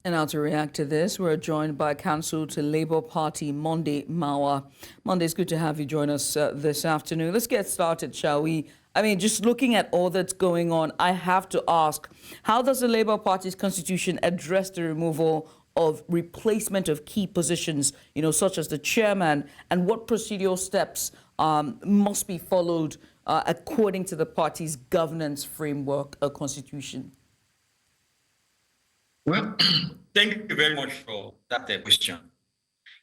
And now to react to this, we're joined by Counsel to Labour Party, Monday Mahwa. Monday, it's good to have you join us this afternoon. Let's get started, shall we? I mean, just looking at all that's going on, I have to ask, how does the Labour Party's constitution address the removal of replacement of key positions, such as the chairman, and what procedural steps must be followed according to the party's governance framework or constitution? Well, thank you very much for that question.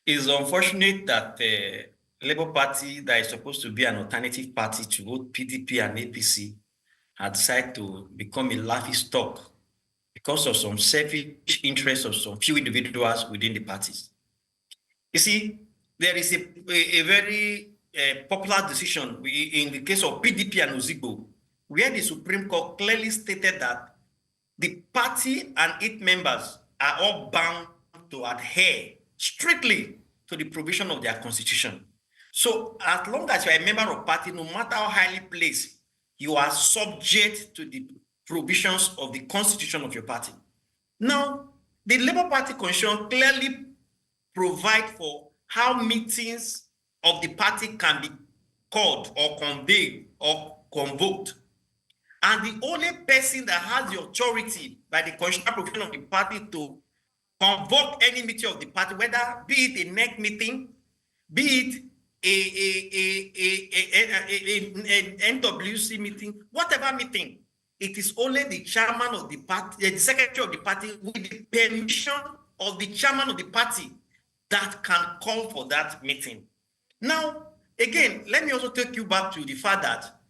It's unfortunate that the Labour Party, that is supposed to be an alternative party to both PDP and APC, had decided to become a laughingstock because of some selfish interests of some few individuals within the parties. You see, there is a very popular decision in the case of PDP and Ozigbo, where the Supreme Court clearly stated that the party and its members are all bound to adhere strictly to the provision of their constitution. So as long as you are a member of party, no matter how highly placed, you are subject to the provisions of the constitution of your party. Now, the Labour Party constitution clearly provides for how meetings of the party can be called or convened or convoked. And the only person that has the authority by the constitutional provision of the party to convoke any meeting of the party, whether be it a NEC meeting, be it an NWC meeting, whatever meeting, it is only the chairman of the party, the secretary of the party, with the permission of the chairman of the party that can call for that meeting. Now, again, let me also take you back to the fact that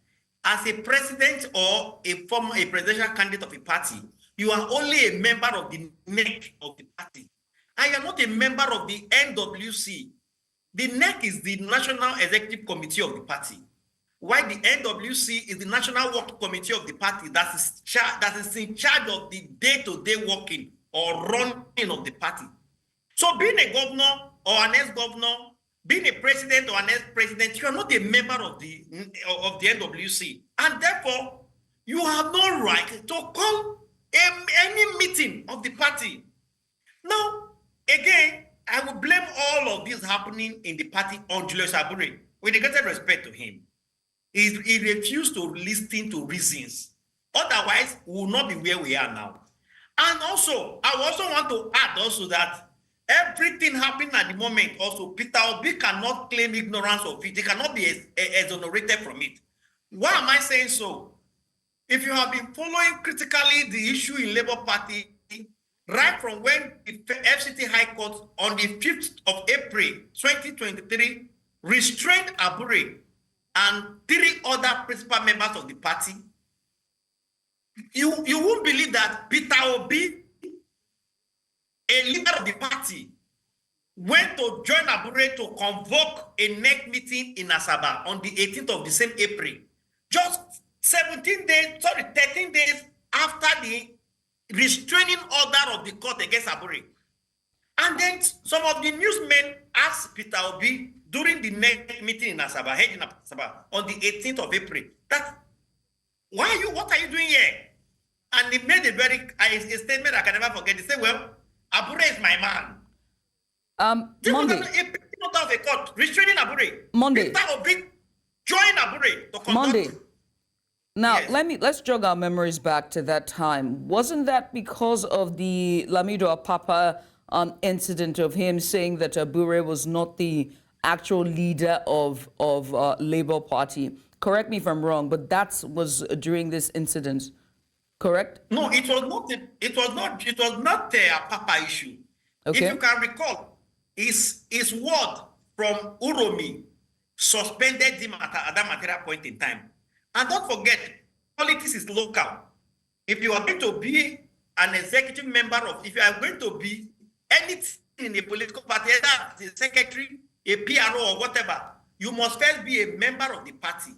as a president or a presidential candidate of a party, you are only a member of the NEC of the party. And you are not a member of the NWC. The NEC is the National Executive Committee of the party, while the NWC is the National Work Committee of the party that is in charge of the day-to-day working or running of the party. So being a governor or an ex-governor, being a president or an ex-president, you are not a member of the NWC. And therefore, you have no right to call any meeting of the party. Now, again, I will blame all of this happening in the party on Julius Abure, with the greatest respect to him. He refused to listen to reasons. Otherwise, we will not be where we are now. And also, I also want to add also that everything happening at the moment also, Peter Obi cannot claim ignorance of it. He cannot be exonerated from it. Why am I saying so? If you have been following critically the issue in Labour Party, right from when the FCT High Court on the 5th of April 2023 restrained Abure and 3 other principal members of the party, you won't believe that Peter Obi, a leader of the party, went to join Abure to convoke a NEC meeting in Asaba on the 18th of the same April, just 13 days after the restraining order of the court against Abure. And then some of the newsmen asked Peter Obi during the NEC meeting in Asaba, held in Asaba, on the 18th of April, that, what are you doing here? And he made a statement I can never forget. He said, well, Abure is my man. Monday. Of a court restraining Abure. Monday. Peter Obi join Abure to conduct. Monday. Now, yes. let's jog our memories back to that time. Wasn't that because of the Lamido Apapa incident of him saying that Abure was not the actual leader of Labour Party? Correct me if I'm wrong, but that was during this incident. Correct? No, it was not a Apapa issue. Okay. If you can recall, his word from Uromi suspended him at that material point in time. And don't forget, politics is local. If you are going to be an executive member of, if you are going to be anything in a political party, either a secretary, a PRO or whatever, you must first be a member of the party.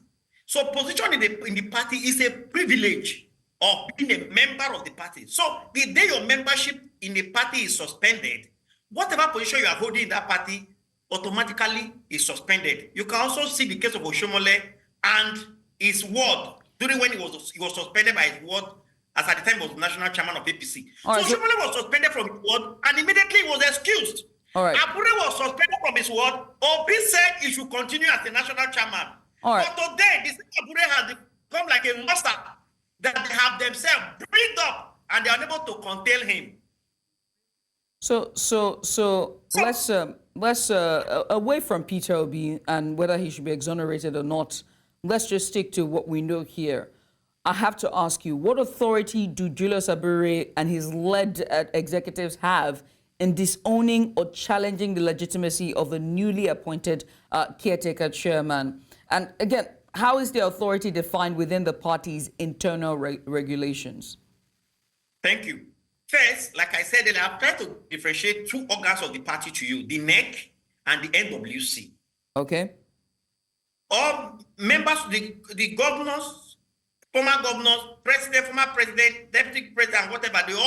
So position in the party is a privilege of being a member of the party. So the day your membership in the party is suspended, whatever position you are holding in that party automatically is suspended. You can also see the case of Oshomole and his word during when he was suspended by his word as at the time was national chairman of APC. All right, so Shomole was suspended from his word and immediately was excused. All right. Abure was suspended from his word. Obi said he should continue as the national chairman. All right. But today, this Abure has become like a monster that they have themselves breathed up and they are unable to contain him. So let's away from Peter Obi and whether he should be exonerated or not, let's just stick to what we know here. I have to ask you, what authority do Julius Abure and his led executives have in disowning or challenging the legitimacy of the newly appointed caretaker chairman? And again, how is the authority defined within the party's internal regulations? Thank you. First, like I said, I've tried to differentiate two organs of the party to you, the NEC and the NWC. Okay. All members, the governors, former governors, president, former president, deputy president, whatever, they are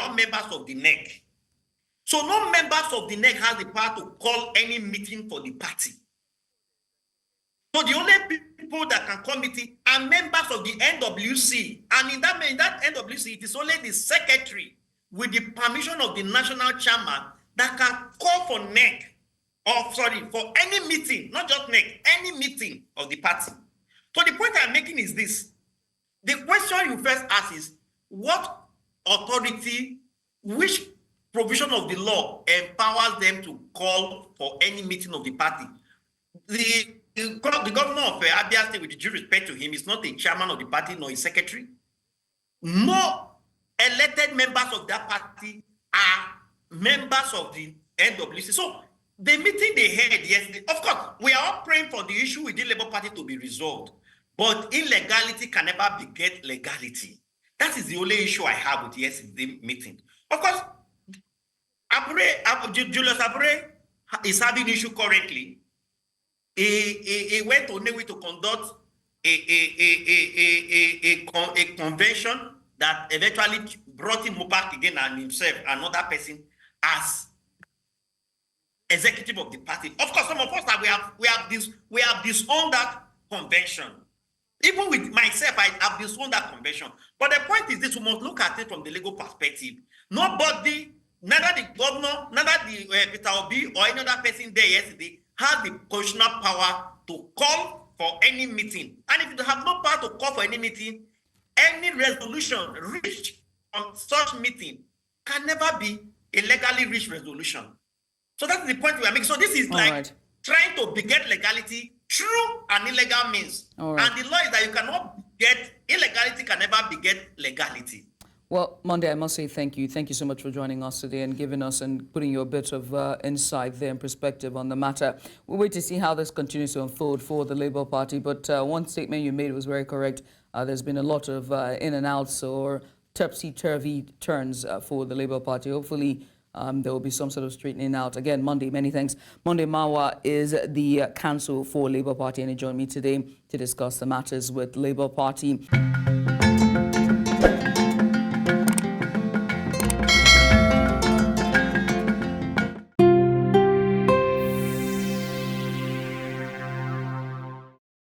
all members of the NEC. So no members of the NEC has the power to call any meeting for the party. So the only people that can call meeting are members of the NWC. And in that NWC, it is only the secretary with the permission of the national chairman that can call for NEC, for any meeting, not just NEC, any meeting of the party. So the point I'm making is this. The question you first ask is, what authority, which provision of the law empowers them to call for any meeting of the party? The governor of Abia State, with due respect to him, is not a chairman of the party nor a secretary. No elected members of that party are members of the NWC. So the meeting they had yesterday, of course, we are all praying for the issue with the Labour Party to be resolved. But illegality can never beget legality. That is the only issue I have with yesterday's meeting. Of course, Julius Abure is having issue currently. He went to Newi to conduct a convention that eventually brought him back again and himself, another person, as executive of the party. Of course, some of us that we have disowned that convention. Even with myself, I have disowned that convention. But the point is this: we must look at it from the legal perspective. Nobody, neither the governor, neither the Peter Obi or any other person there yesterday, has the constitutional power to call for any meeting. And if you have no power to call for any meeting, any resolution reached on such meeting can never be a legally reached resolution. So that's the point we are making. So this is trying to beget legality through an illegal means. And the law is that you cannot get illegality, can never beget legality. Well, Monday, I must say thank you. Thank you so much for joining us today and giving us and putting your bit of insight there and perspective on the matter. We'll wait to see how this continues to unfold for the Labour Party. But one statement you made was very correct. There's been a lot of in and outs or topsy-turvy turns for the Labour Party. Hopefully, there will be some sort of straightening out. Again, Monday, many thanks. Monday Mahwa is the Counsel for Labour Party, and he joined me today to discuss the matters with Labour Party.